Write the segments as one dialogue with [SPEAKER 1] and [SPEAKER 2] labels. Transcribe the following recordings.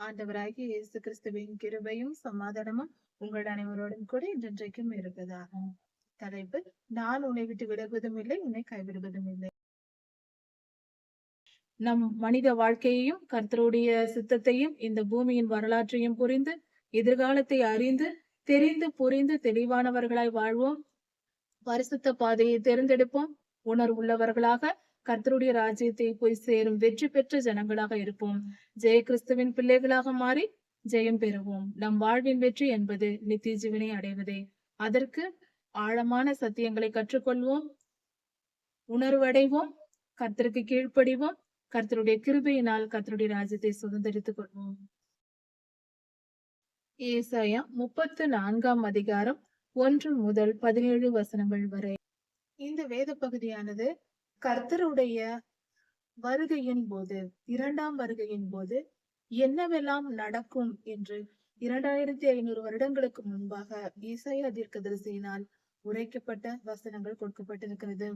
[SPEAKER 1] ஆண்டவராகிய இயேசு கிறிஸ்துவின் கிருபையும் சமாதானமும் உங்கள் அனைவரோடும் கூட இன்றைக்கும் இருப்பதாகும். தலைப்பு: நான் உன்னை விட்டு விலகுவதும் இல்லை, உன்னை கைவிடுவதும் இல்லை. நம் மனித வாழ்க்கையையும் கர்த்தருடைய சித்தத்தையும் இந்த பூமியின் வரலாற்றையும் புரிந்து எதிர்காலத்தை அறிந்து தெரிந்து புரிந்து தெளிவானவர்களாய் வாழ்வோம். பரிசுத்த பாதையை தேர்ந்தெடுப்போம். உணர்வுள்ளவர்களாக கர்த்தருடைய ராஜ்யத்தை போய் சேரும் வெற்றி பெற்ற ஜனங்களாக இருப்போம். ஜெய கிறிஸ்துவின் பிள்ளைகளாக மாறி ஜெயம் பெறுவோம். நம் வாழ்வின் வெற்றி என்பது நித்திய ஜீவனை அடைவதே. அதற்கு ஆழமான சத்தியங்களை கற்றுக்கொள்வோம், உணர்வடைவோம், கர்த்தருக்கு கீழ்ப்படிவோம். கர்த்தருடைய கிருபையினால் கர்த்தருடைய ராஜ்யத்தை சுதந்திரித்துக் கொள்வோம். ஏசாயா 34 அதிகாரம் 1 முதல் 17 வசனங்கள் வரை. இந்த வேத பகுதியானது கர்த்தருடைய வருகையின் போது, இரண்டாம் வருகையின் போது என்னவெல்லாம் நடக்கும் என்று 2500 வருடங்களுக்கு முன்பாக ஏசாயா தீர்க்கதரிசியினால் உரைக்கப்பட்ட வசனங்கள் கொடுக்கப்பட்டிருக்கிறது.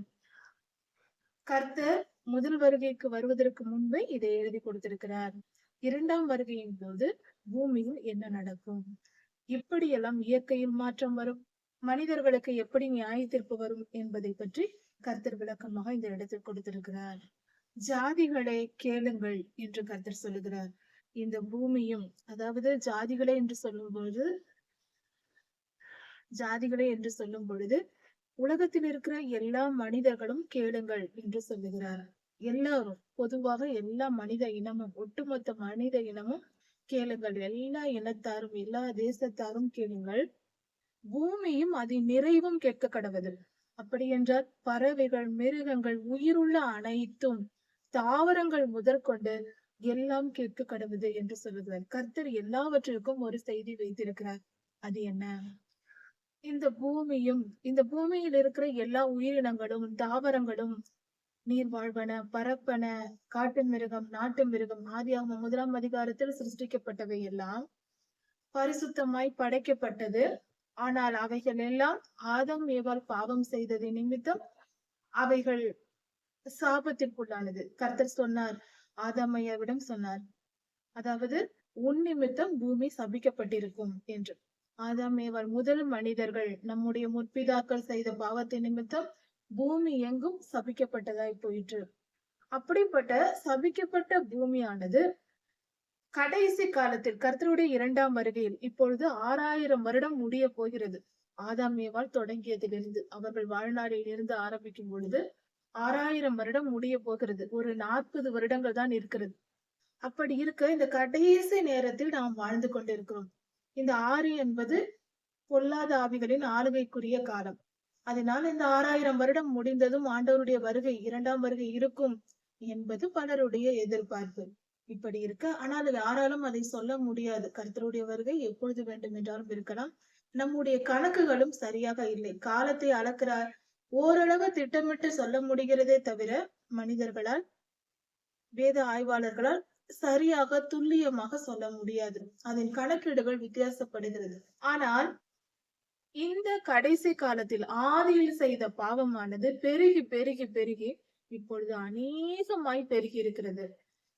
[SPEAKER 1] கர்த்தர் முதல் வருகைக்கு வருவதற்கு முன்பே இதை எழுதி கொடுத்திருக்கிறார். இரண்டாம் வருகையின் போது பூமியில் என்ன நடக்கும், இப்படியெல்லாம் இயற்கையில் மாற்றம் வரும், மனிதர்களுக்கு எப்படி நியாய தீர்ப்பு வரும் என்பதை பற்றி கர்த்தர் விளக்கமாக இந்த இடத்தில் கொடுத்திருக்கிறார். ஜாதிகளே கேளுங்கள் என்று கர்த்தர் சொல்லுகிறார். இந்த பூமியும், அதாவது ஜாதிகளே என்று சொல்லும் பொழுது உலகத்தில் இருக்கிற எல்லா மனிதர்களும் கேளுங்கள் என்று சொல்லுகிறார். எல்லாரும், பொதுவாக எல்லா மனித இனமும், ஒட்டுமொத்த மனித இனமும் கேளுங்கள். எல்லா இனத்தாரும் எல்லா தேசத்தாரும் கேளுங்கள். பூமியும் அதன் நிறைவும் கேட்க கடவது. அப்படி என்றால் பறவைகள், மிருகங்கள், உயிருள்ள அனைத்தும், தாவரங்கள் முதற்கொண்டு எல்லாம் கேட்க கடவுது என்று சொல்லுகிறார். கர்த்தர் எல்லாவற்றிற்கும் ஒரு செய்தி வைத்திருக்கிறார். அது என்ன? இந்த பூமியும், இந்த பூமியில் இருக்கிற எல்லா உயிரினங்களும், தாவரங்களும், நீர் வாழ்வன, பரப்பன, காட்டு மிருகம், நாட்டு மிருகம், ஆதியாகமம் 1 அதிகாரத்தில் சிருஷ்டிக்கப்பட்டவை எல்லாம் பரிசுத்தமாய் படைக்கப்பட்டது. ஆனால் அவைகள் எல்லாம் ஆதாம் ஏவாள் பாவம் செய்தது நிமித்தம் அவைகள் சாபத்திற்குள்ளானது. கர்த்தர் சொன்னார், ஆதாமையாவிடம் சொன்னார், அதாவது உன் நிமித்தம் பூமி சபிக்கப்பட்டிருக்கும் என்று. ஆதாம் ஏவாள் முதல் மனிதர்கள், நம்முடைய முற்பிதாக்கள் செய்த பாவத்தின் நிமித்தம் பூமி எங்கும் சபிக்கப்பட்டதாய் போயிற்று. அப்படிப்பட்ட சபிக்கப்பட்ட பூமியானது கடைசி காலத்தில் கர்த்தருடைய இரண்டாம் வருகையில், இப்பொழுது 6000 வருடம் முடிய போகிறது. ஆதாம் ஏவாள் தொடங்கியதிலிருந்து, அவர்கள் வாழ்நாளில் இருந்து ஆரம்பிக்கும் பொழுது 6000 வருடம் முடிய போகிறது. ஒரு 40 வருடங்கள் தான் இருக்கிறது. அப்படி இருக்க இந்த கடைசி நேரத்தில் நாம் வாழ்ந்து கொண்டிருக்கிறோம். இந்த 6 என்பது பொல்லாத ஆவிகளின் ஆளுகைக்குரிய காலம். அதனால் இந்த 6000 வருடம் முடிந்ததும் ஆண்டவருடைய வருகை, இரண்டாம் வருகை இருக்கும் என்பது பலருடைய எதிர்பார்ப்பு. இப்படி இருக்க, ஆனால் யாராலும் அதை சொல்ல முடியாது. கர்த்தருடைய வருகை எப்பொழுது வேண்டும் என்றாலும் இருக்கலாம். நம்முடைய கணக்குகளும் சரியாக இல்லை. காலத்தை அளக்கிறார், ஓரளவு திட்டமிட்டு சொல்ல முடிகிறதே தவிர மனிதர்களால், வேத ஆய்வாளர்களால் சரியாக துல்லியமாக சொல்ல முடியாது. அதன் கணக்கீடுகள் வித்தியாசப்படுகிறது. ஆனால் இந்த கடைசி காலத்தில் ஆதியில் செய்த பாவமானது பெருகி பெருகி பெருகி இப்பொழுது அநேகமாய் பெருகி இருக்கிறது.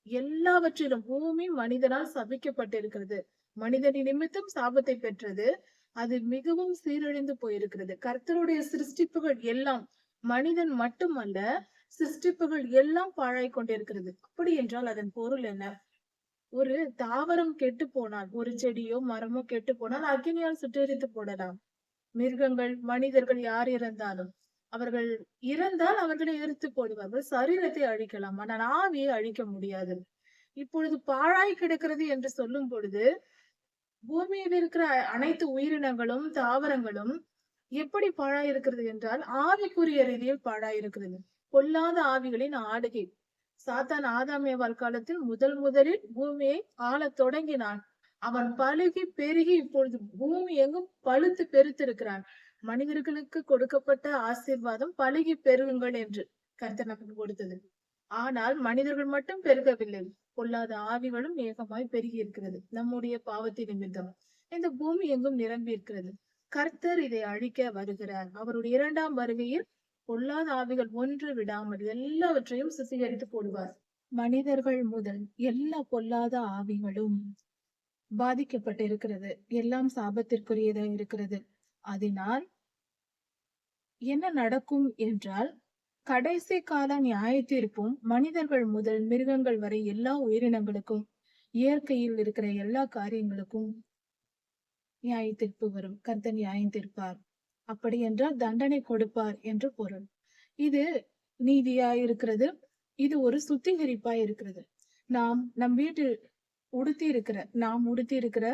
[SPEAKER 1] எல்லாவற்றிலும் பூமி மனிதனால் சபிக்கப்பட்டிருக்கிறது. மனிதனின் நிமித்தம் சாபத்தை பெற்றது. அது மிகவும் சீரழிந்து போயிருக்கிறது. கர்த்தருடைய சிருஷ்டிப்புகள் எல்லாம், மனிதன் மட்டுமல்ல, சிருஷ்டிப்புகள் எல்லாம் பாழாய் கொண்டிருக்கிறது. அப்படி என்றால் அதன் பொருள் என்ன? ஒரு தாவரம் கெட்டு போனால், ஒரு செடியோ மரமோ கெட்டு போனால் அக்கினியால் சுட்டெரித்து போடலாம். மிருகங்கள், மனிதர்கள் யார் இறந்தாலும், அவர்கள் இறந்தால் அவர்களை எரித்து போடுவார்கள், சரீரத்தை அழிக்கலாம், ஆனால் ஆவியை அழிக்க முடியாது. இப்பொழுது பாழாய் கிடக்கிறது என்று சொல்லும் பொழுது பூமியில் இருக்கிற அனைத்து உயிரினங்களும் தாவரங்களும் எப்படி பாழாய் இருக்கிறது என்றால் ஆவிக்குரிய ரீதியில் பாழாய் இருக்கிறது. பொல்லாத ஆவிகளின் ஆளுகை. சாத்தான் ஆதாம் ஏவாள் காலத்தில் முதலில் பூமியை ஆளத் தொடங்கினான். அவன் பழுகி பெருகி இப்பொழுது பூமி எங்கும் பழுத்து பெருத்திருக்கிறான். மனிதர்களுக்கு கொடுக்கப்பட்ட ஆசீர்வாதம் பழுகி பெருகுங்கள் என்று கர்த்தர் நமக்கு கொடுத்தது. ஆனால் மனிதர்கள் மட்டும் பெருகவில்லை, பொல்லாத ஆவிகளும் ஏகமாய் பெருகி இருக்கிறது. நம்முடைய பாவத்தின் நிமித்தம் இந்த பூமி எங்கும் நிரம்பி இருக்கிறது. கர்த்தர் இதை அழிக்க வருகிறார். அவருடைய இரண்டாம் வருகையில் பொல்லாத ஆவிகள் ஒன்று விடாமல் எல்லாவற்றையும் சுத்திகரித்து போடுவார். மனிதர்கள் முதல் எல்லா பொல்லாத ஆவிகளும் பாதிக்கப்பட்டிருக்கிறது. எல்லாம் சாபத்திற்குரியதா இருக்கிறது. அதனால் என்ன நடக்கும் என்றால், கடைசி கால நியாய தீர்ப்பும் மனிதர்கள் முதல் மிருகங்கள் வரை எல்லா உயிரினங்களுக்கும், இயற்கையில் இருக்கிற எல்லா காரியங்களுக்கும் நியாய தீர்ப்பு வரும். கர்த்தர் நியாயம் தீர்ப்பார். அப்படி என்றால் தண்டனை கொடுப்பார் என்று பொருள். இது நீதியா இருக்கிறது. இது ஒரு சுத்திகரிப்பா இருக்கிறது. நம் வீட்டில் நாம் உடுத்தி இருக்கிற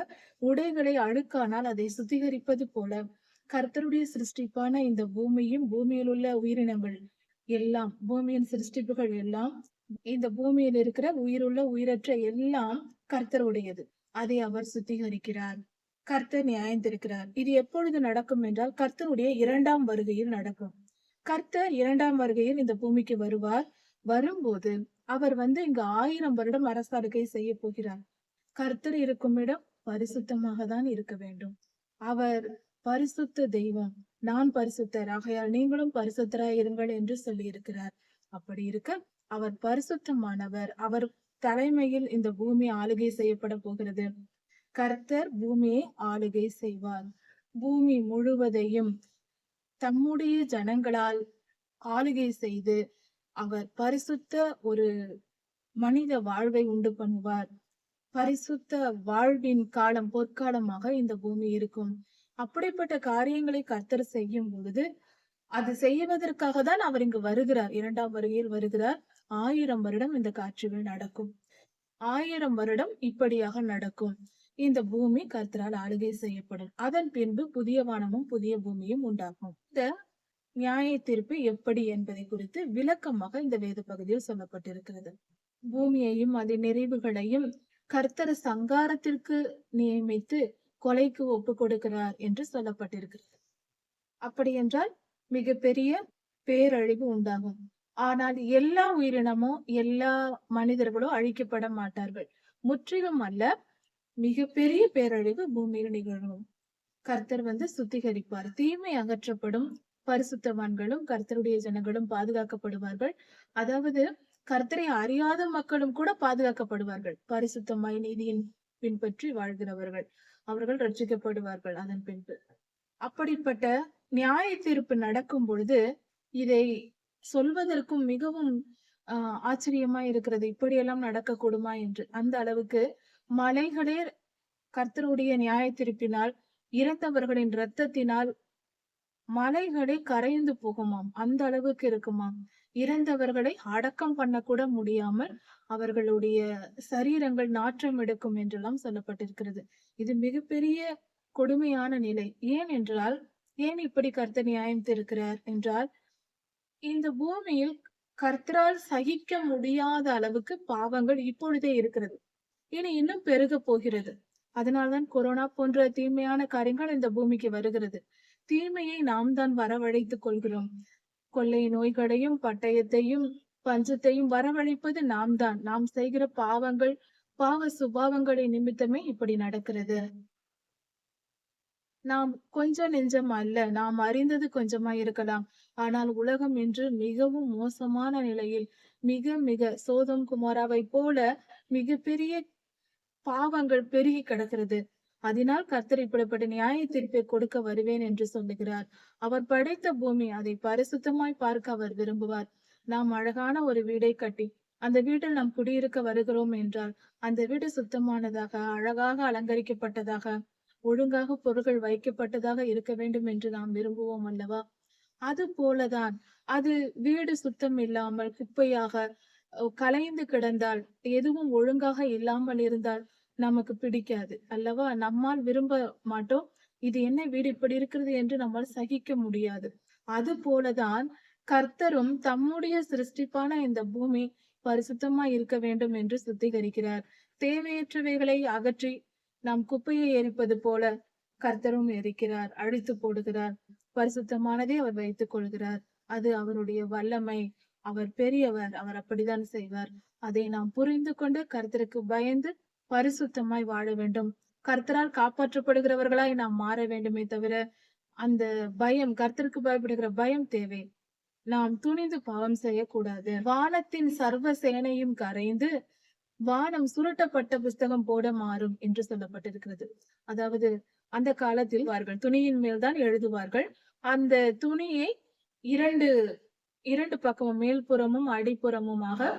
[SPEAKER 1] உடைகளை அழுக்கானால் அதை சுத்திகரிப்பது போல கர்த்தருடைய சிருஷ்டிப்பான இந்த பூமியும் பூமியில் உள்ள உயிரினங்கள் எல்லாம், பூமியின் சிருஷ்டிப்புகள் எல்லாம், இந்த பூமியில் இருக்கிற உயிருள்ள உயிரற்ற எல்லாம் கர்த்தருடையது. அதை அவர் சுத்திகரிக்கிறார். கர்த்தர் நியாயந்திருக்கிறார். இது எப்பொழுது நடக்கும் என்றால் கர்த்தருடைய 2ஆம் வருகையில் நடக்கும். கர்த்தர் 2ஆம் வருகையில் இந்த பூமிக்கு வருவார். வரும்போது அவர் இங்கு 1000 வருடம் அரசாளுகை செய்ய போகிறார். கர்த்தர் இருக்கும் இடம் பரிசுத்தமாக தான் இருக்க வேண்டும். அவர் பரிசுத்த தெய்வம். நான் பரிசுத்தர், ஆகையால் நீங்களும் பரிசுத்தராய் இருங்கள் என்று சொல்லி இருக்கிறார். அப்படி இருக்க அவர் பரிசுத்தமானவர். அவர் தலைமையில் இந்த பூமி ஆளுகை செய்யப்பட போகிறது. கர்த்தர் பூமியை ஆளுகை செய்வார். பூமி முழுவதையும் தம்முடைய ஜனங்களால் ஆளுகை செய்து அவர் பரிசுத்த ஒரு மனித வாழ்வை உண்டு பண்ணுவார். பரிசுத்த வாழ்வின் காலம் பொற்காலமாக இந்த பூமி இருக்கும். அப்படிப்பட்ட காரியங்களை கர்த்தர் செய்யும் பொழுது அது செய்வதற்காக தான் அவர் இங்கு வருகிறார். 2ஆம் வருகையில் வருகிறார். 1000 வருடம் இந்த காட்சிகள் நடக்கும். 1000 வருடம் இப்படியாக நடக்கும். இந்த பூமி கர்த்தரால் ஆளுகை செய்யப்படும். அதன் பின்பு புதிய வானமும் புதிய பூமியும் உண்டாகும். இந்த நியாய தீர்ப்பு எப்படி என்பதை குறித்து விளக்கமாக இந்த வேத பகுதியில் சொல்லப்பட்டிருக்கிறது. பூமியையும் அதன் நிறைவுகளையும் கர்த்தர் சங்காரத்திற்கு நியமித்து கொலைக்கு ஒப்பு கொடுக்கிறார் என்று சொல்லப்பட்டிருக்கிறது. அப்படி என்றால் மிகப்பெரிய பேரழிவு உண்டாகும். ஆனால் எல்லா உயிரினமும் எல்லா மனிதர்களும் அழிக்கப்பட மாட்டார்கள். முற்றிலும் அல்ல, மிகப்பெரிய பேரழிவு பூமியில் நிகழும். கர்த்தர் சுத்திகரிப்பார். தீமை அகற்றப்படும். பரிசுத்தவான்களும் கர்த்தருடைய ஜனங்களும் பாதுகாக்கப்படுவார்கள். அதாவது கர்த்தரை அறியாத மக்களும் கூட பாதுகாக்கப்படுவார்கள். பரிசுத்தமாய் நீதியின் பின்பற்றி வாழ்கிறவர்கள் அவர்கள் ரட்சிக்கப்படுவார்கள். அதன் பின்பு அப்படிப்பட்ட நியாய தீர்ப்பு நடக்கும் பொழுது இதை சொல்வதற்கும் மிகவும் ஆச்சரியமா இருக்கிறது. இப்படியெல்லாம் நடக்கக்கூடுமா என்று. அந்த அளவுக்கு மலைகளே கர்த்தருடைய நியாய தீர்ப்பினால், இறந்தவர்களின் இரத்தத்தினால் மலைகளே கரைந்து போகுமாம். அந்த அளவுக்கு இருக்குமாம். இறந்தவர்களை அடக்கம் பண்ண கூட முடியாமல் அவர்களுடைய சரீரங்கள் நாற்றம் எடுக்கும் என்றெல்லாம் சொல்லப்பட்டிருக்கிறது. இது மிகப்பெரிய கொடுமையான நிலை. ஏன் இப்படி கர்த்தர் நியாயம் தீர்க்கிறார் என்றால், இந்த பூமியில் கர்த்தரால் சகிக்க முடியாத அளவுக்கு பாவங்கள் இப்பொழுதே இருக்கிறது. இனி இன்னும் பெருக போகிறது. அதனால்தான் கொரோனா போன்ற தீமையான காரியங்கள் இந்த பூமிக்கு வருகிறது. தீமையை நாம் தான் வரவழைத்துக் கொள்கிறோம். கொள்ளை நோய்களையும் பட்டயத்தையும் பஞ்சத்தையும் வரவழைப்பது நாம் தான். நாம் செய்கிற பாவங்கள், பாவ சுபாவங்களை நிமித்தமே இப்படி நடக்கிறது. நாம் கொஞ்சம் நெஞ்சம் அல்ல, நாம் அறிந்தது கொஞ்சமா இருக்கலாம். ஆனால் உலகம் இன்று மிகவும் மோசமான நிலையில், மிக மிக சோதம் குமாராவை போல மிகப்பெரிய பாவங்கள் பெருகி கிடக்கிறது. அதனால் கர்த்தர் இப்படிப்பட்ட நியாய தீர்ப்பை கொடுக்க வருவேன் என்று சொல்லுகிறார். அவர் படைத்த பூமி, அதை பரிசுத்தமாய் பார்க்க அவர் விரும்புவார். நாம் அழகான ஒரு வீடை கட்டி அந்த வீட்டில் நாம் குடியிருக்க வருகிறோம் என்றால் அந்த வீடு சுத்தமானதாக, அழகாக அலங்கரிக்கப்பட்டதாக, ஒழுங்காக பொருட்கள் வைக்கப்பட்டதாக இருக்க வேண்டும் என்று நாம் விரும்புவோம் அல்லவா? அது போலதான் அது வீடு சுத்தம் இல்லாமல் குப்பையாக கலைந்து கிடந்தால், எதுவும் ஒழுங்காக இல்லாமல் இருந்தால் நமக்கு பிடிக்காது அல்லவா? நம்மால் விரும்ப மாட்டோம். இது என்ன வீடு இப்படி இருக்கிறது என்று நம்மால் சகிக்க முடியாது. அது போலதான் கர்த்தரும் தம்முடைய சிருஷ்டிப்பான இந்த பூமி பரிசுத்தமா இருக்க வேண்டும் என்று சுத்திகரிக்கிறார். தேவையற்றவைகளை அகற்றி நாம் குப்பையை எரிப்பது போல கர்த்தரும் எரிக்கிறார், அழித்து போடுகிறார். பரிசுத்தமானதை அவர் வைத்துக் கொள்கிறார். அது அவருடைய வல்லமை. அவர் பெரியவர், அவர் அப்படித்தான் செய்வார். அதை நாம் புரிந்து கொண்டு கர்த்தருக்கு பயந்து பரிசுத்தமாய் வாழ வேண்டும். கர்த்தரால் காப்பாற்றப்படுகிறவர்களாய் நாம் மாற வேண்டுமே தவிர, அந்த பயம், கர்த்தருக்கு பயப்படுகிற பயம் தேவை. நாம் துணிந்து பாவம் செய்யக்கூடாது. வானத்தின் சர்வ சேனையும் கரைந்து வானம் சுருட்டப்பட்ட புஸ்தகம் போல மாறும் என்று சொல்லப்பட்டிருக்கிறது. அதாவது அந்த காலத்தில் துணியின் மேல் தான் எழுதுவார்கள். அந்த துணியை இரண்டு இரண்டு பக்கமும் மேல்புறமும் அடிப்புறமுமாக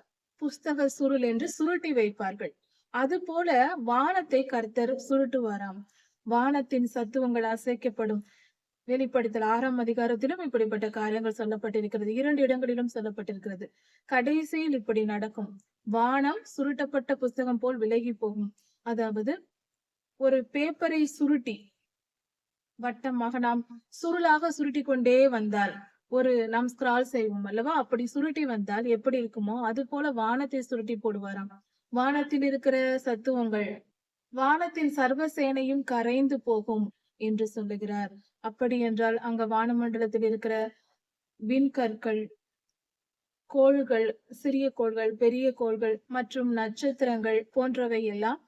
[SPEAKER 1] புஸ்தக சுருள் என்று சுருட்டி வைப்பார்கள். அதுபோல வானத்தை கர்த்தர் சுருட்டுவாராம். வானத்தின் சத்துவங்கள் அசைக்கப்படும். வெளிப்படுத்தல் 6ஆம் அதிகாரத்திலும் இப்படிப்பட்ட காரியங்கள் சொல்லப்பட்டிருக்கிறது. 2 இடங்களிலும் சொல்லப்பட்டிருக்கிறது. கடைசியில் இப்படி நடக்கும். வானம் சுருட்டப்பட்ட புஸ்தகம் போல் விலகி போகும். அதாவது ஒரு பேப்பரை சுருட்டி வட்டமாக நாம் சுருளாக சுருட்டி கொண்டே வந்தால் நாம் ஸ்கிரால் செய்வோம் அல்லவா? அப்படி சுருட்டி வந்தால் எப்படி இருக்குமோ அது போல வானத்தை சுருட்டி போடுவாராம். வானத்தில் இருக்கிற சத்துவங்கள், வானத்தின் சர்வ சேனையும் கரைந்து போகும் என்று சொல்லுகிறார். அப்படி என்றால் அங்க வானமண்டலத்தில் இருக்கிற விண்கற்கள், கோள்கள், சிறிய கோள்கள், பெரிய கோள்கள் மற்றும் நட்சத்திரங்கள் போன்றவை எல்லாம்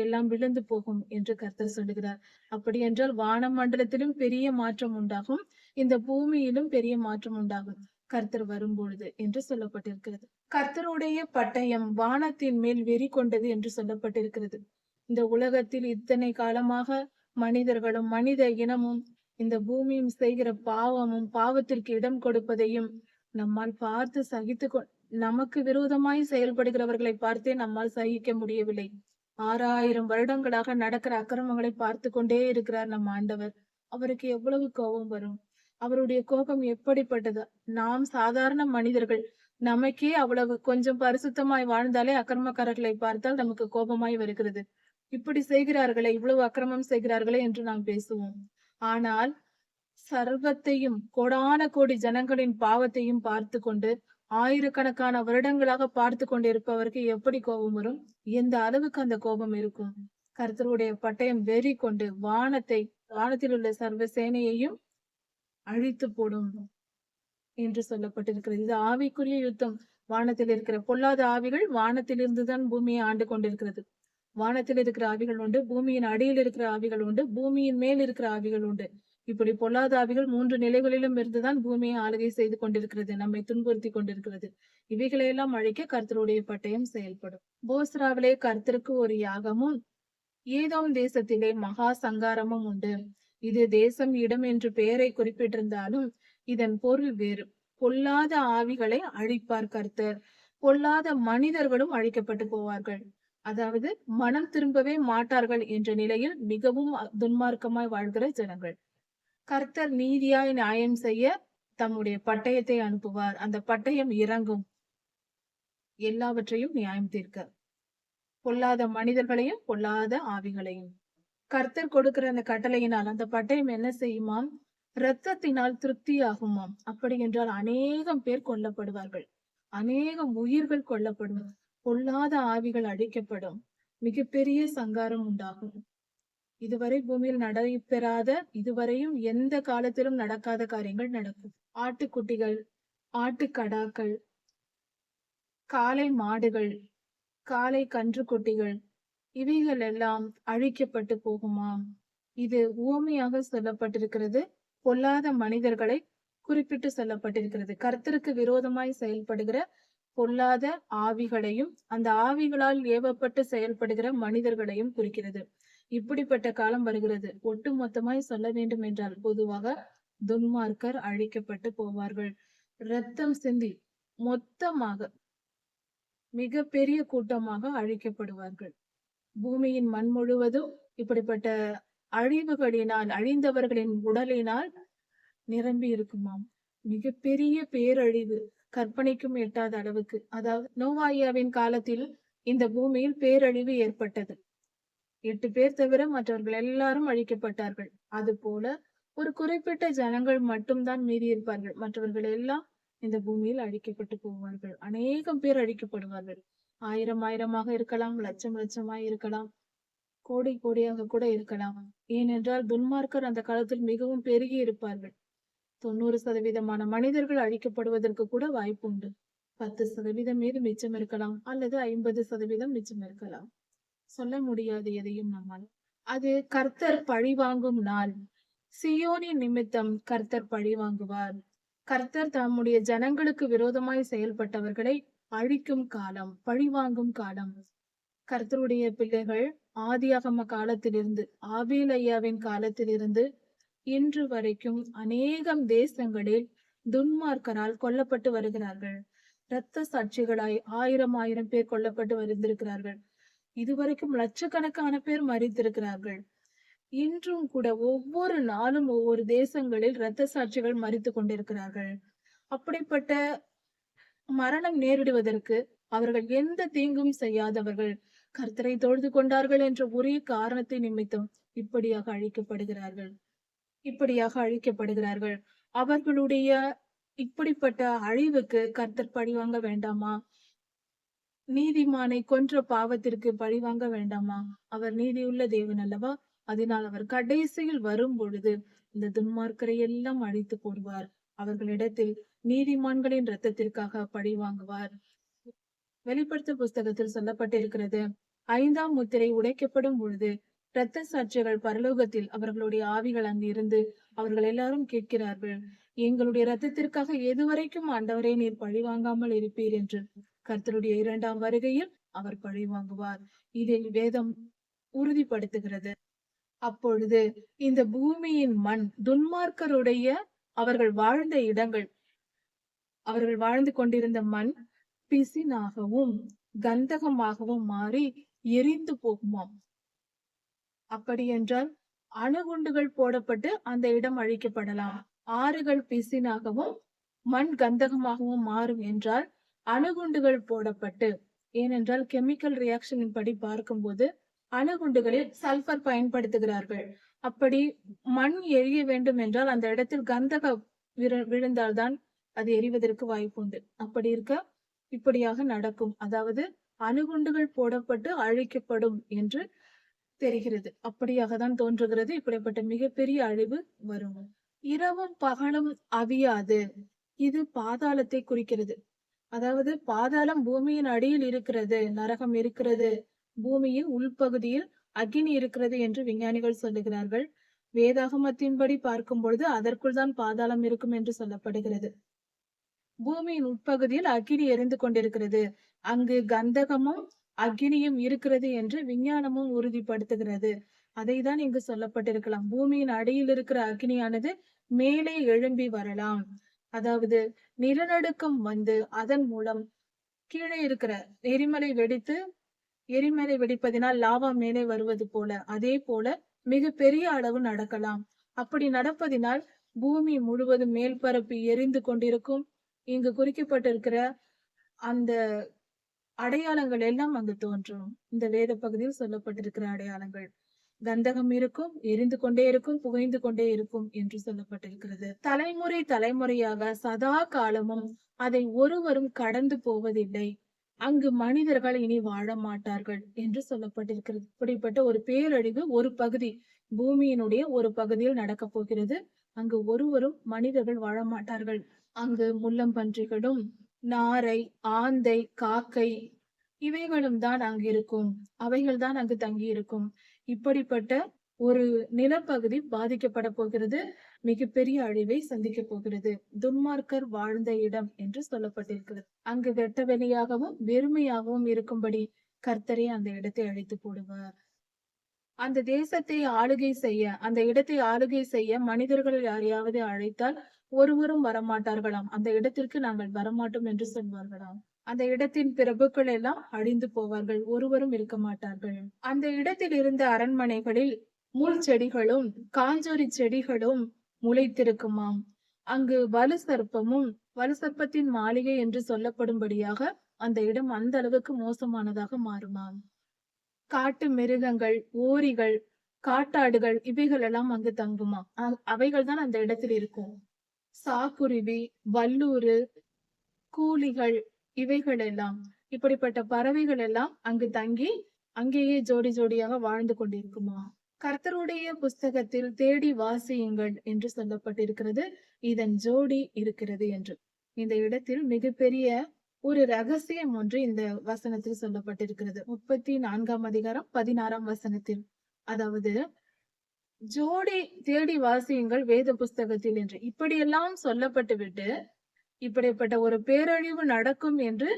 [SPEAKER 1] எல்லாம் விழுந்து போகும் என்று கர்த்தர் சொல்லுகிறார். அப்படி என்றால் வான மண்டலத்திலும் பெரிய மாற்றம் உண்டாகும், இந்த பூமியிலும் பெரிய மாற்றம் உண்டாகும் கர்த்தர் வரும்பொழுது என்று சொல்லப்பட்டிருக்கிறது. கர்த்தருடைய பட்டயம் வானத்தின் மேல் வெறி கொண்டது என்று சொல்லப்பட்டிருக்கிறது. இந்த உலகத்தில் இத்தனை காலமாக மனிதர்களும் மனித இனமும் இந்த பூமியும் செய்கிற பாவமும் பாவத்திற்கு இடம் கொடுப்பதையும் நம்மால் பார்த்து நமக்கு விரோதமாய் செயல்படுகிறவர்களை பார்த்தே நம்மால் சகிக்க முடியவில்லை. 6000 வருடங்களாக நடக்கிற அக்கிரமங்களை பார்த்து கொண்டே இருக்கிறார் நம் ஆண்டவர். அவருக்கு எவ்வளவு கோபம் வரும்? அவருடைய கோபம் எப்படிப்பட்டது? நாம் சாதாரண மனிதர்கள், நமக்கே அவ்வளவு கொஞ்சம் பரிசுத்தமாய் வாழ்ந்தாலே அக்கிரமக்காரர்களை பார்த்தால் நமக்கு கோபமாய் வருகிறது. இப்படி செய்கிறார்களே, இவ்வளவு அக்கிரமம் செய்கிறார்களே என்று நாம் பேசுவோம். ஆனால் சர்வத்தையும், கோடான கோடி ஜனங்களின் பாவத்தையும் பார்த்து கொண்டு ஆயிரக்கணக்கான வருடங்களாக பார்த்து கொண்டிருப்பவருக்கு எப்படி கோபம் வரும்? எந்த அளவுக்கு அந்த கோபம் இருக்கும்? கர்த்தருடைய பட்டயம் வெறி கொண்டு வானத்தில் உள்ள சர்வ சேனையையும் அழித்து போடும் என்று சொல்லப்பட்டிருக்கிறது. இது ஆவிக்குரிய யுத்தம். வானத்தில் இருக்கிற பொல்லாத ஆவிகள் வானத்தில் இருந்துதான் பூமியை ஆண்டு கொண்டிருக்கிறது. வானத்தில் இருக்கிற ஆவிகள் உண்டு, பூமியின் அடியில் இருக்கிற ஆவிகள் உண்டு, பூமியின் மேல் இருக்கிற ஆவிகள் உண்டு. இப்படி பொல்லாத ஆவிகள் 3 நிலைகளிலும் இருந்துதான் பூமியை ஆளுகை செய்து கொண்டிருக்கிறது, நம்மை துன்புறுத்தி கொண்டிருக்கிறது. இவைகளையெல்லாம் அழிக்க கர்த்தருடைய பட்டயம் செயல்படும். போஸ்ராவிலே கர்த்தருக்கு ஒரு யாகமும், ஏதோம் தேசத்திலே மகா சங்காரமும் உண்டு. இது தேசம் இடம் என்று பெயரை குறிப்பிட்டிருந்தாலும் இதன் பொருள் வேறு. பொல்லாத ஆவிகளை அழிப்பார் கர்த்தர். பொல்லாத மனிதர்களும் அழிக்கப்பட்டு போவார்கள். அதாவது மனம் திரும்பவே மாட்டார்கள் என்ற நிலையில் மிகவும் துன்மார்க்கமாய் வாழ்கிற ஜனங்கள். கர்த்தர் நீதியாய் நியாயம் செய்ய தம்முடைய பட்டயத்தை அனுப்புவார். அந்த பட்டயம் இறங்கும், எல்லாவற்றையும் நியாயம் தீர்க்க, பொல்லாத மனிதர்களையும் பொல்லாத ஆவிகளையும். கர்த்தர் கொடுக்கிற அந்த கட்டளையினால் அந்த பட்டயம் என்ன செய்யுமாம்? இரத்தத்தினால் திருப்தி ஆகுமாம். அப்படி என்றால் அநேகம் பேர் கொல்லப்படுவார்கள், அநேகம் உயிர்கள் கொல்லப்படும், பொல்லாத ஆவிகள் அழிக்கப்படும், மிகப்பெரிய சங்காரம் உண்டாகும். இதுவரை பூமியில் நடைபெறாத, இதுவரையும் எந்த காலத்திலும் நடக்காத காரியங்கள் நடக்கும். ஆட்டுக்குட்டிகள், ஆட்டுக்கடாக்கள், காளை மாடுகள், காளை கன்றுக்குட்டிகள், இவைகள் எல்லாம் அழிக்கப்பட்டு போகுமாம். இது உவமையாக சொல்லப்பட்டிருக்கிறது. பொல்லாத மனிதர்களை குறிப்பிட்டு சொல்லப்பட்டிருக்கிறது. கர்த்தருக்கு விரோதமாய் செயல்படுகிற பொல்லாத ஆவிகளையும் அந்த ஆவிகளால் ஏவப்பட்டு செயல்படுகிற மனிதர்களையும் குறிக்கிறது. இப்படிப்பட்ட காலம் வருகிறது. ஒட்டு மொத்தமாய் சொல்ல வேண்டும் என்றால் பொதுவாக துன்மார்க்கர் அழிக்கப்பட்டு போவார்கள். இரத்தம் சிந்தி மொத்தமாக மிக பெரிய கூட்டமாக அழிக்கப்படுவார்கள். பூமியின் மண் முழுவதும் இப்படிப்பட்ட அழிவுகளினால், அழிந்தவர்களின் உடலினால் நிரம்பி இருக்குமாம். மிகப்பெரிய பேரழிவு, கற்பனைக்கும் எட்டாத அளவுக்கு. அதாவது நோவாயாவின் காலத்தில் இந்த பூமியில் பேரழிவு ஏற்பட்டது. 8 பேர் தவிர மற்றவர்கள் எல்லாரும் அழிக்கப்பட்டார்கள். அது போல ஒரு குறிப்பிட்ட ஜனங்கள் மட்டும்தான் மீறி இருப்பார்கள். மற்றவர்கள் எல்லாம் இந்த பூமியில் அழிக்கப்பட்டு போவார்கள். அநேகம் பேர் அழிக்கப்படுவார்கள். 1000 இருக்கலாம், லட்சமாய் இருக்கலாம், கோடி கோடியாக கூட இருக்கலாம். ஏனென்றால் துன்மார்க்கர் அந்த காலத்தில் மிகவும் பெருகி இருப்பார்கள். 90% மனிதர்கள் அழிக்கப்படுவதற்கு கூட வாய்ப்பு உண்டு. 10% மீது மிச்சம் இருக்கலாம், அல்லது 50% மிச்சம் இருக்கலாம். சொல்ல முடியாது எதையும் நம்மால். அது கர்த்தர் பழி வாங்கும் நாள். சியோனின் நிமித்தம் கர்த்தர் பழி வாங்குவார். கர்த்தர் தம்முடைய ஜனங்களுக்கு விரோதமாய் செயல்பட்டவர்களை அழிக்கும் காலம், பழிவாங்கும் காலம். கர்த்தருடைய பிள்ளைகள் ஆதியாகம காலத்திலிருந்து, ஆபேல் ஐயாவின் காலத்திலிருந்து இன்று வரைக்கும் அநேகம் தேசங்களில் துன்மார்க்கரால் கொல்லப்பட்டு வருகிறார்கள். இரத்த சாட்சிகளாய் ஆயிரம் பேர் கொல்லப்பட்டு வந்திருக்கிறார்கள். இதுவரைக்கும் லட்சக்கணக்கான பேர் மரித்திருக்கிறார்கள். இன்றும் கூட ஒவ்வொரு நாளும் ஒவ்வொரு தேசங்களில் இரத்த சாட்சிகள் மரித்து கொண்டிருக்கிறார்கள். அப்படிப்பட்ட மரணம் நேரிடுவதற்கு அவர்கள் எந்த தீங்கும் செய்யாதவர்கள், கர்த்தரை தொழுது கொண்டார்கள் என்ற ஒரே காரணத்தை நிமித்தம் இப்படியாக அழிக்கப்படுகிறார்கள். அவர்களுடைய இப்படிப்பட்ட அழிவுக்கு கர்த்தர் பழிவாங்க வேண்டாமா? நீதிமானை கொன்ற பாவத்திற்கு பழிவாங்க வேண்டாமா? அவர் நீதியுள்ள தேவன் அல்லவா? அதனால் அவர் கடைசியில் வரும் பொழுது இந்த துன்மார்க்கரை எல்லாம் அழித்து போடுவார். அவர்களிடத்தில் நீதிமான்களின் இரத்தத்திற்காக பழி வாங்குவார். வெளிப்படுத்த புஸ்தகத்தில் சொல்லப்பட்டிருக்கிறது, 5ஆம் முத்திரை உடைக்கப்படும் பொழுது இரத்த சாட்சிகள் பரலோகத்தில் அவர்களுடைய ஆவிகள் அங்கு இருந்து அவர்கள் எல்லாரும் கேட்கிறார்கள், எங்களுடைய இரத்தத்திற்காக எதுவரைக்கும் ஆண்டவரே நீர் பழி வாங்காமல் இருப்பீர் என்று. கர்த்தருடைய 2ஆம் வருகையில் அவர் பழி வாங்குவார். இதில் வேதம் உறுதிப்படுத்துகிறது. அப்பொழுது இந்த பூமியின் மண் துன்மார்க்கருடைய அவர்கள் வாழ்ந்த இடங்கள், அவர்கள் வாழ்ந்து கொண்டிருந்த மண் பிசினாகவும் கந்தகமாகவும் மாறி எரிந்து போகுமாம். அப்படி என்றால் அணுகுண்டுகள் போடப்பட்டு அந்த இடம் அழிக்கப்படலாம். ஆறுகள் பிசினாகவும் மண் கந்தகமாகவும் மாறும் என்றால் அணுகுண்டுகள் போடப்பட்டு, ஏனென்றால் கெமிக்கல் ரியாக்ஷனின் படி பார்க்கும்போது அணுகுண்டுகளில் சல்பர் பயன்படுத்துகிறார்கள். அப்படி மண் எரிய வேண்டும் என்றால் அந்த இடத்தில் கந்தகம் விழுந்தால்தான் அது எரிவதற்கு வாய்ப்புண்டு. அப்படி இருக்க இப்படியாக நடக்கும். அதாவது அணுகுண்டுகள் போடப்பட்டு அழிக்கப்படும் என்று தெரிகிறது. அப்படியாக தான் தோன்றுகிறது. இப்படிப்பட்ட மிகப்பெரிய அழிவு வரும். இரவும் பகலும் அவியாது. இது பாதாளத்தை குறிக்கிறது. அதாவது பாதாளம் பூமியின் அடியில் இருக்கிறது, நரகம் இருக்கிறது, பூமியின் உள்பகுதியில் அக்னி இருக்கிறது என்று விஞ்ஞானிகள் சொல்லுகிறார்கள். வேதாகமத்தின்படி பார்க்கும் பொழுது அதற்குள் தான் பாதாளம் இருக்கும் என்று சொல்லப்படுகிறது. பூமியின் உட்பகுதியில் அக்னி எரிந்து கொண்டிருக்கிறது, அங்கு கந்தகமும் அக்னியும் இருக்கிறது என்று விஞ்ஞானமும் உறுதிப்படுத்துகிறது. அதை தான் இங்கு சொல்லப்பட்டிருக்கலாம். பூமியின் அடியில் இருக்கிற அக்னியானது மேலே எழும்பி வரலாம். அதாவது நிலநடுக்கம் வந்து அதன் மூலம் கீழே இருக்கிற எரிமலை வெடிப்பதினால் லாவா மேலே வருவது போல, அதே போல மிக பெரிய அளவு நடக்கலாம். அப்படி நடப்பதினால் பூமி முழுவதும் மேல்பரப்பு எரிந்து கொண்டிருக்கும். இங்கு குறிக்கப்பட்டிருக்கிற அந்த அடையாளங்கள் எல்லாம் அங்கு தோன்றும். இந்த வேத பகுதியில் சொல்லப்பட்டிருக்கிற அடையாளங்கள் கந்தகம் இருக்கும், எரிந்து கொண்டே இருக்கும், புகைந்து கொண்டே இருக்கும் என்று சொல்லப்பட்டிருக்கிறது. தலைமுறையாக சதா காலமும் அதை ஒருவரும் கடந்து போவதில்லை. அங்கு மனிதர்கள் இனி வாழ மாட்டார்கள் என்று சொல்லப்பட்டிருக்கிறது. இப்படிப்பட்ட ஒரு பேரழிவு ஒரு பகுதி, பூமியினுடைய ஒரு பகுதியில் நடக்க போகிறது. அங்கு ஒருவரும் மனிதர்கள் வாழ மாட்டார்கள். அங்கு முள்ளம்பன்றிகளும் நாரை, ஆந்தை, காக்கை இவைகளும் தான் அங்கு இருக்கும். அவைகள் தான் அங்கு தங்கி இருக்கும். இப்படிப்பட்ட ஒரு நிலப்பகுதி பாதிக்கப்பட போகிறது, மிகப்பெரிய அழிவை சந்திக்க போகிறது. துன்மார்க்கர் வாழ்ந்த இடம் என்று சொல்லப்பட்டிருக்கிறது. அங்கு வெட்ட வெளியாகவும் வெறுமையாகவும் இருக்கும்படி கர்த்தரே அந்த இடத்தை அழித்து போடுவார். அந்த தேசத்தை ஆளுகை செய்ய, அந்த இடத்தை ஆளுகை செய்ய மனிதர்கள் யாரையாவது அழைத்தால் ஒருவரும் வரமாட்டார்களாம். அந்த இடத்திற்கு நாங்கள் வரமாட்டோம் என்று சொல்வார்களாம். அந்த இடத்தின் பிரபுக்கள் எல்லாம் அழிந்து போவார்கள், ஒருவரும் இருக்க மாட்டார்கள். அந்த இடத்தில் இருந்த அரண்மனைகளில் முள் செடிகளும் காஞ்சோரி செடிகளும் முளைத்திருக்குமாம். அங்கு வலு சர்ப்பத்தின் மாளிகை என்று சொல்லப்படும்படியாக அந்த இடம் அந்த அளவுக்கு மோசமானதாக மாறுமாம். காட்டு மிருகங்கள், ஓரிகள், காட்டாடுகள் இவைகள் எல்லாம் அங்கு தங்குமா. அவைகள் தான் அந்த இடத்தில் இருக்கும். சாக்குருவி, வல்லூரு, கூலிகள் இவைகள் எல்லாம், இப்படிப்பட்ட பறவைகள் எல்லாம் அங்கு தங்கி அங்கேயே ஜோடி ஜோடியாக வாழ்ந்து கொண்டிருக்குமா. கர்த்தருடைய புஸ்தகத்தில் தேடி வாசியுங்கள் என்று சொல்லப்பட்டிருக்கிறது. இதன் ஜோடி இருக்கிறது என்று. இந்த இடத்தில் மிகப்பெரிய ஒரு ரகசியம் ஒன்று இந்த வசனத்தில் சொல்லப்பட்டிருக்கிறது. 34ஆம் அதிகாரம் 16ஆம் வசனத்தில், அதாவது ஜோடி தேடி வாசியுங்கள் வேத புஸ்தகத்தில் என்று இப்படியெல்லாம் சொல்லப்பட்டு விட்டு, இப்படிப்பட்ட ஒரு பேரழிவு நடக்கும் என்று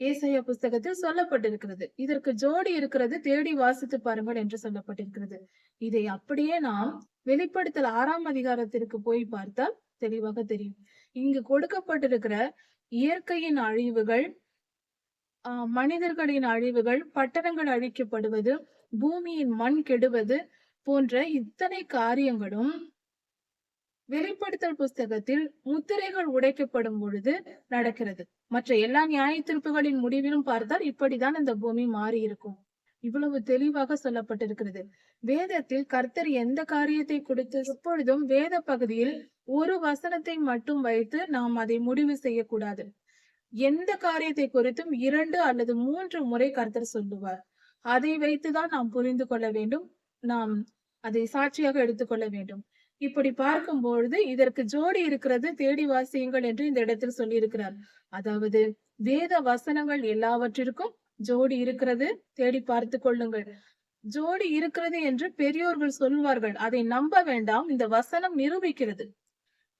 [SPEAKER 1] ஏசாயா புஸ்தகத்தில் சொல்லப்பட்டிருக்கிறது. இதற்கு ஜோடி இருக்கிறது, தேடி வாசித்து பாருங்கள் என்று சொல்லப்பட்டிருக்கிறது. இதை அப்படியே நாம் வெளிப்படுத்தல் 6ஆம் அதிகாரத்திற்கு போய் பார்த்தால் தெளிவாக தெரியும். இங்கு கொடுக்கப்பட்டிருக்கிற இயற்கையின் அழிவுகள், மனிதர்களின் அழிவுகள், பட்டணங்கள் அழிக்கப்படுவது, பூமியின் மண் கெடுவது போன்ற இத்தனை காரியங்களும் வெளிப்படுத்தல் புஸ்தகத்தில் முத்திரைகள் உடைக்கப்படும் பொழுது நடக்கிறது. மற்ற எல்லா நியாய தீர்ப்புகளின் முடிவிலும் பார்த்தால் இப்படிதான் இந்த பூமி மாறி இருக்கும். இவ்வளவு தெளிவாக சொல்லப்பட்டிருக்கிறது. வேதத்தில் கர்த்தர் எந்த காரியத்தை கொடுத்து எப்பொழுதும் வேத பகுதியில் ஒரு வசனத்தை மட்டும் வைத்து நாம் அதை முடிவு செய்யக்கூடாது. எந்த காரியத்தை குறித்தும் 2 அல்லது 3 முறை கர்த்தர் சொல்லுவார். அதை வைத்துதான் நாம் புரிந்து கொள்ள வேண்டும். நாம் அதை சாட்சியாக எடுத்துக்கொள்ள வேண்டும். இப்படி பார்க்கும்பொழுது இதற்கு ஜோடி இருக்கிறது, தேடி வாசியுங்கள் என்று இந்த இடத்தில் சொல்லி இருக்கிறார். அதாவது வேத வசனங்கள் எல்லாவற்றிற்கும் ஜோடி இருக்கிறது, தேடி பார்த்து கொள்ளுங்கள். ஜோடி இருக்கிறது என்று பெரியோர்கள் சொல்வார்கள், அதை நம்ப வேண்டாம். இந்த வசனம் நிரூபிக்கிறது.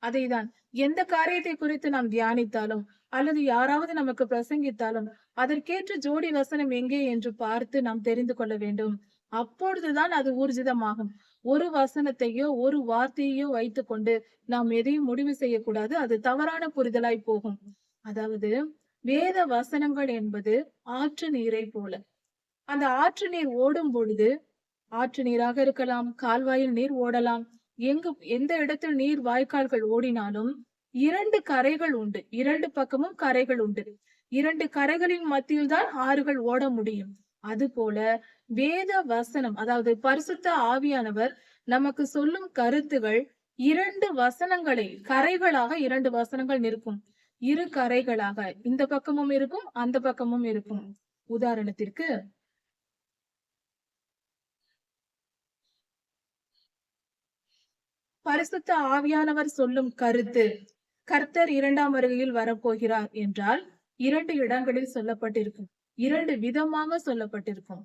[SPEAKER 1] அதைதான் எந்த காரியத்தை குறித்து நாம் தியானித்தாலும் அல்லது யாராவது நமக்கு பிரசங்கித்தாலும் அதற்கேற்ற ஜோடி வசனம் எங்கே என்று பார்த்து நாம் தெரிந்து கொள்ள வேண்டும். அப்பொழுதுதான் அது ஊர்ஜிதமாகும். ஒரு வசனத்தையோ ஒரு வார்த்தையோ வைத்துக்கொண்டு நாம் எதையும் முடிவு செய்யக்கூடாது. அது தவறான புரிதலாய் போகும். அதாவது வேத வசனங்கள் என்பது ஆற்று நீரை போல. அந்த ஆற்று நீர் ஓடும் பொழுது, ஆற்று நீராக இருக்கலாம், கால்வாயில் நீர் ஓடலாம், எந்த இடத்தில் நீர் வாய்க்கால்கள் ஓடினாலும் 2 கரைகள் உண்டு. 2 பக்கமும் கரைகள் உண்டு. 2 கரைகளின் மத்தியில் தான் ஆறுகள் ஓட முடியும். அதுபோல வேத வசனம், அதாவது பரிசுத்த ஆவியானவர் நமக்கு சொல்லும் கருத்துகள் 2 வசனங்களை கரைகளாக 2 வசனங்கள் இருக்கும். 2 கரைகளாக இந்த பக்கமும் இருக்கும், அந்த பக்கமும் இருக்கும். உதாரணத்திற்கு பரிசுத்த ஆவியானவர் சொல்லும் கருத்து, கர்த்தர் 2ஆம் வருகையில் வரப்போகிறார் என்றால் 2 இடங்களில் சொல்லப்பட்டிருக்கும். 2 விதமாக சொல்லப்பட்டிருக்கும்.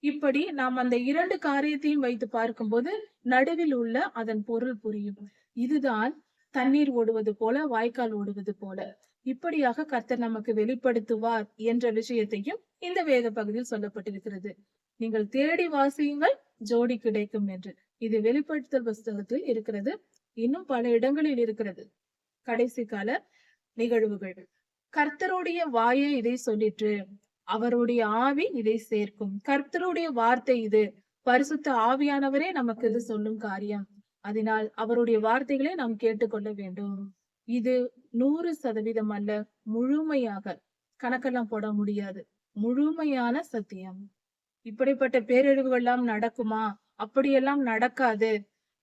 [SPEAKER 1] இப்படி நாம் அந்த 2 காரியத்தையும் வைத்து பார்க்கும்போது நடுவில் உள்ள அதன் பொருள் புரியும். இதுதான் தண்ணீர் ஓடுவது போல, வாய்க்கால் ஓடுவது போல. இப்படியாக கர்த்தர் நமக்கு வெளிப்படுத்துவார் என்ற விஷயத்தையும் இந்த வேத பகுதியில் சொல்லப்பட்டிருக்கிறது. நீங்கள் தேடி வாசியுங்கள், ஜோடி கிடைக்கும் என்று. இது வெளிப்படுத்தல் புஸ்தகத்தில் இருக்கிறது. இன்னும் பல இடங்களில் இருக்கிறது. கடைசி கால நிகழ்வுகள். கர்த்தருடைய வாயே இதை சொல்லிற்று, அவருடைய ஆவி இதை சேர்க்கும். கர்த்தருடைய வார்த்தை இது. பரிசுத்த ஆவியானவரே நமக்கு இது சொல்லும் காரியம். அதனால் அவருடைய வார்த்தைகளை நாம் கேட்டுக்கொள்ள வேண்டும். இது 100% அல்ல, முழுமையாக கணக்கெல்லாம் போட முடியாது. முழுமையான சத்தியம். இப்படிப்பட்ட பேரழிவுகள் எல்லாம் நடக்குமா? அப்படியெல்லாம் நடக்காது.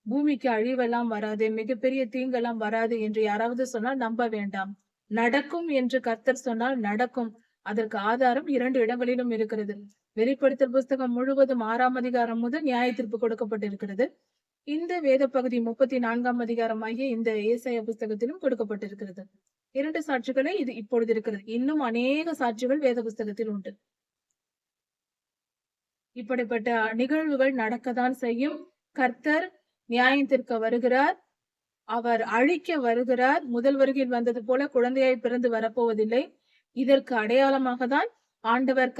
[SPEAKER 1] பூமிக்கு அழிவெல்லாம் வராது, மிகப்பெரிய தீங்கெல்லாம் வராது என்று யாராவது சொன்னால் நம்ப வேண்டாம். நடக்கும் என்று கர்த்தர் சொன்னால் நடக்கும். அதற்கு ஆதாரம் 2 இடங்களிலும் இருக்கிறது. வெளிப்படுத்தல் புஸ்தகம் முழுவதும் 6ஆம் அதிகாரம் முதல் நியாய தீர்ப்பு கொடுக்கப்பட்டிருக்கிறது. இந்த வேத பகுதி 34ஆம் அதிகாரம் ஆகிய இந்த ஏசாயா புஸ்தகத்திலும் கொடுக்கப்பட்டிருக்கிறது. 2 சாட்சிகளே இது இப்பொழுது இருக்கிறது. இன்னும் அநேக சாட்சிகள் வேத புஸ்தகத்தில் உண்டு. இப்படிப்பட்ட நிகழ்வுகள் நடக்கத்தான் செய்யும். கர்த்தர் நியாயத்திற்கு வருகிறார். அவர் அழிக்க வருகிறார். முதல் வருகையில் வந்தது போல குழந்தையாய் பிறந்து வரப்போவதில்லை. இதற்கு அடையாளமாக தான் ஆண்டவர்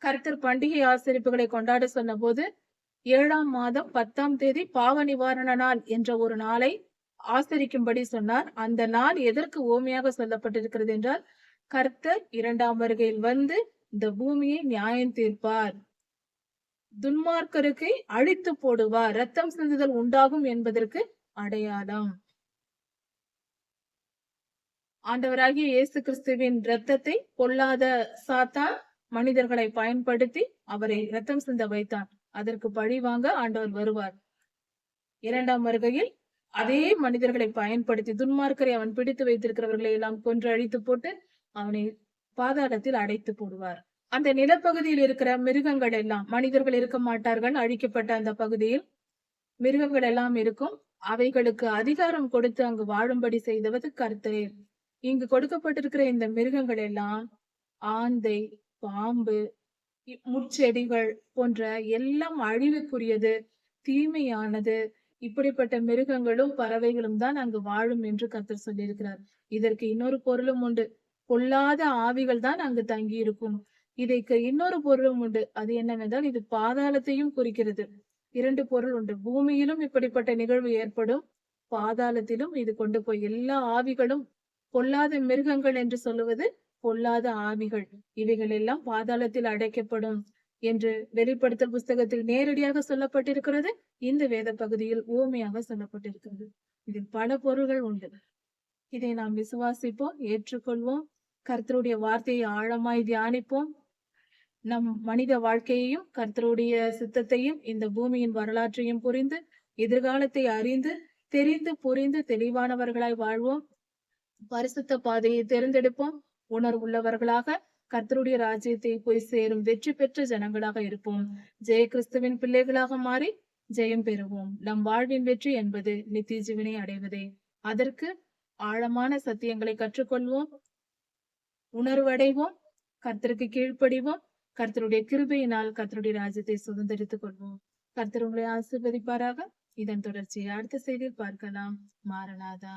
[SPEAKER 1] கர்த்தர் பண்டிகை ஆசரிப்புகளை கொண்டாட சொன்ன போது 7ஆம் மாதம் 10ஆம் தேதி பாவ நிவாரண நாள் என்ற ஒரு நாளை ஆசரிக்கும்படி சொன்னார். அந்த நாள் எதற்கு ஓமையாக சொல்லப்பட்டிருக்கிறது என்றால், கர்த்தர் 2ஆம் வருகையில் வந்து இந்த பூமியை நியாயம் தீர்ப்பார், துன்மார்க்கருக்கு அழித்து போடுவார், ரத்தம் சிந்துதல் உண்டாகும் என்பதற்கு அடையாளம். ஆண்டவராகிய இயேசு கிறிஸ்துவின் இரத்தத்தை பொல்லாத சாத்தான் மனிதர்களை பயன்படுத்தி அவரை ரத்தம் சிந்த வைத்தான். அதற்கு பழி வாங்க ஆண்டவர் வருவார். 2ஆம் வருகையில் அதே மனிதர்களை பயன்படுத்தி துன்மார்க்கரை அவன் பிடித்து வைத்திருக்கிறவர்களை எல்லாம் கொன்று அழித்து போட்டு அவனை பாதாளத்தில் அடைத்து போடுவார். அந்த நிலப்பகுதியில் இருக்கிற மிருகங்கள் எல்லாம், மனிதர்கள் இருக்க மாட்டார்கள், அழிக்கப்பட்ட அந்த பகுதியில் மிருகங்கள் எல்லாம் இருக்கும். அவைகளுக்கு அதிகாரம் கொடுத்து அங்கு வாழும்படி செய்தவது கர்த்தரே. இங்கு கொடுக்கப்பட்டிருக்கிற இந்த மிருகங்கள் எல்லாம் ஆந்தை, பாம்பு, முட்செடிகள் போன்ற எல்லாம் அழிவுக்குரியது, தீமையானது. இப்படிப்பட்ட மிருகங்களும் பறவைகளும் தான் அங்கு வாழும் என்று கர்த்தர் சொல்லியிருக்கிறார். இதற்கு இன்னொரு பொருளும் உண்டு. பொல்லாத ஆவிகள் தான் அங்கு தங்கி இருக்கும். இதற்கு இன்னொரு பொருளும் உண்டு. அது என்னவென்றால் இது பாதாளத்தையும் குறிக்கிறது. 2 பொருள் உண்டு. பூமியிலும் இப்படிப்பட்ட நிகழ்வு ஏற்படும். பாதாளத்திலும் இது கொண்டு போய் எல்லா ஆவிகளும் பொல்லாத மிருகங்கள் என்று சொல்லுவது பொல்லாத ஆவிகள். இவைகள் எல்லாம் பாதாளத்தில் அடைக்கப்படும் என்று வெளிப்படுத்தல் புஸ்தகத்தில் நேரடியாக சொல்லப்பட்டிருக்கிறது. இந்த வேத பகுதியில் உவமையாக சொல்லப்பட்டிருக்கிறது. இதில் பல பொருள்கள் உண்டு. இதை நாம் விசுவாசிப்போம், ஏற்றுக்கொள்வோம். கர்த்தருடைய வார்த்தையை ஆழமாய் தியானிப்போம். நம் மனித வாழ்க்கையையும் கர்த்தருடைய சித்தத்தையும் இந்த பூமியின் வரலாற்றையும் புரிந்து எதிர்காலத்தை அறிந்து தெரிந்து புரிந்து தெளிவானவர்களாய் வாழ்வோம். பரிசுத்த பாதையை தேர்ந்தெடுப்போம். உணர்வுள்ளவர்களாக கர்த்தருடைய ராஜ்யத்தை போய் சேரும் வெற்றி பெற்ற ஜனங்களாக இருப்போம். ஜெய கிறிஸ்துவின் பிள்ளைகளாக மாறி ஜெயம் பெறுவோம். நம் வாழ்வின் வெற்றி என்பது நித்திய ஜீவனை அடைவதே. அதற்கு ஆழமான சத்தியங்களை கற்றுக்கொள்வோம், உணர்வடைவோம், கர்த்தருக்கு கீழ்ப்படிவோம். கர்த்தருடைய கிருபையினால் கர்த்தருடைய ராஜ்யத்தை சுதந்திரித்துக் கொள்வோம். கர்த்தர் உங்களை ஆசீர்வதிப்பாராக. இதன் தொடர்ச்சியை அடுத்த செய்தியில் பார்க்கலாம். மாரநாதா.